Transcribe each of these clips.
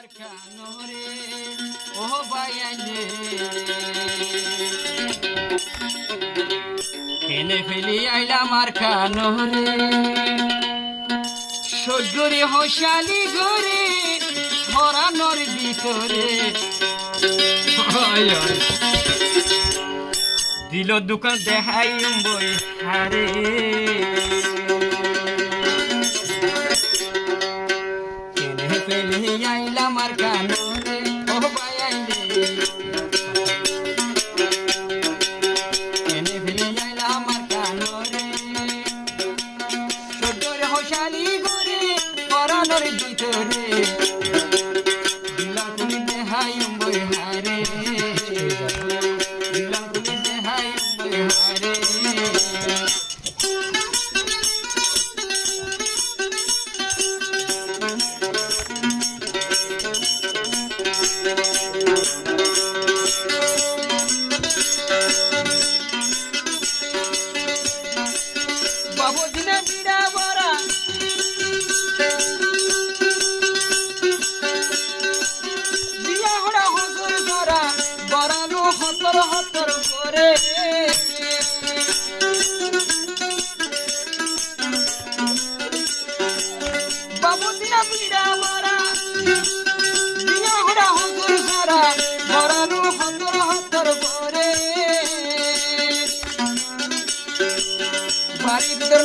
আমার কানরে ও বায়ালে কেনে ফেলি আইলা আমার কানরে সজরে হসালি গরে হরানোর ভিতরে দিল দোকান দেখাই বই হারে কেনে ফেলি আইলা আমার কানরে ও বায়ালে কেনে ফেলি আইলা আমার কানরে সজরে হসালি গরে হরানোর ভিতরে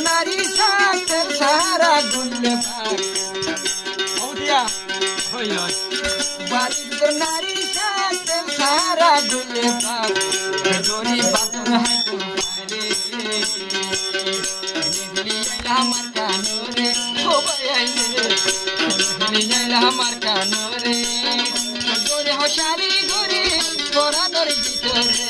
নারী সারা গুলে বাড়ির নারী সারা গুলে পারি বাতন আমার কানরে আমার কানরে হসারি গরে পরানোর ভিতরে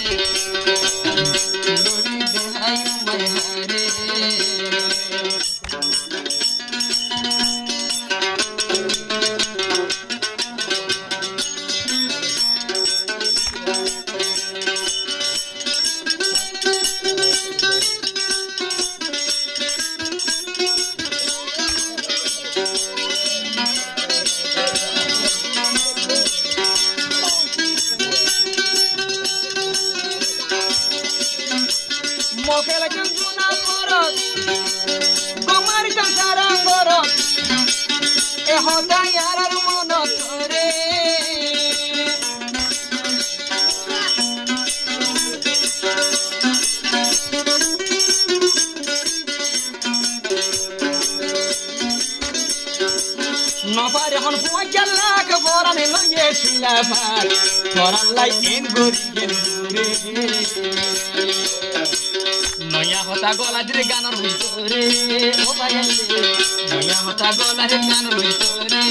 Mokel juna morot, gomar kansara morot, hoda yarar monotore. Nopar hon fuwa jalla ke boran loye silafar, boran lai engori engure. নয়া হতা গলার গানের ভিতরে ও বায়ালে নয়া হতা গলার গানের ভিতরে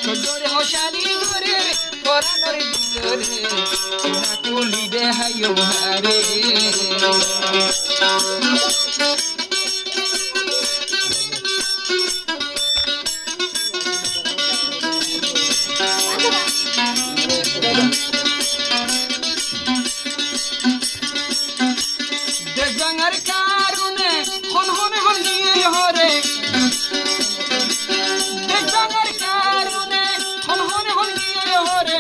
সজরে হসালি করে পরানোর ভিতরে না কুলি দে হাইও হারে দেশবাঙার কারণে হন হনে হন গিয়ে হরে দেশবাঙার কারণে হন হনে হন গিয়ে হরে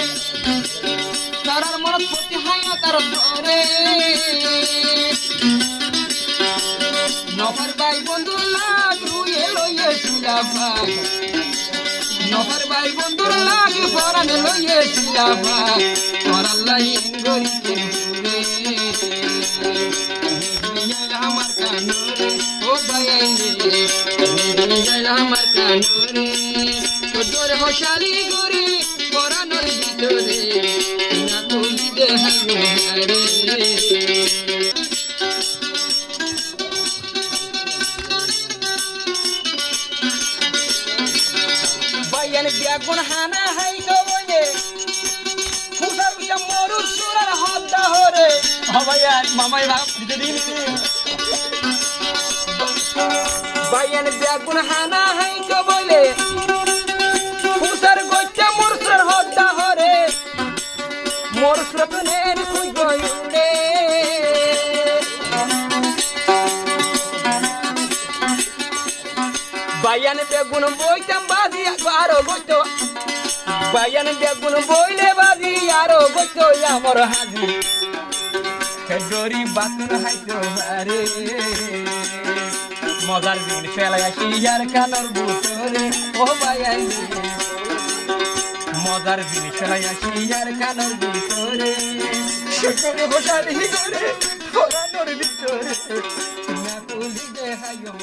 তারার মনত প্রতি হয় না তার ধরে নফর ভাই বন্ধু লাগু এলোয়ে সুলাফা নফর ভাই বন্ধু লাগু পরান লইয়ে সুলাফা পরাল্লাই এঙ্গরি কেরে আমার কানরে ও বায়ালে আমার কানরে তোর হসালি গরে পরানোর ভিতরে না তুলি দে হারে বায়ান বিয়াগুন হানা হাই কবলে ফুসার বিটা মরুর সুরার হদ্দা হরে হবায়ান মামাই ভাব দিদিন বায়ান বিয়াগুন হানা হাই কবলে ফুসার গচ্চা মরুর হদ্দা হরে মরুর পনের কুই গয়ুড়ে বায়ান বেগুন বইতাম বাজি আরো গইতো বায়ান বেগুন বইলে বাজি আরো বইতো আমার হাজি গরিব বাতুন হাইতো আরে মজার দিন ফেলাই আসি আর কানর বুতরে ও বায়ান মজার দিন ফেলাই আসি আর কানর বুতরে সকলে হোসারি করে ফরানোর ভিতরে না কুলি দে হাইও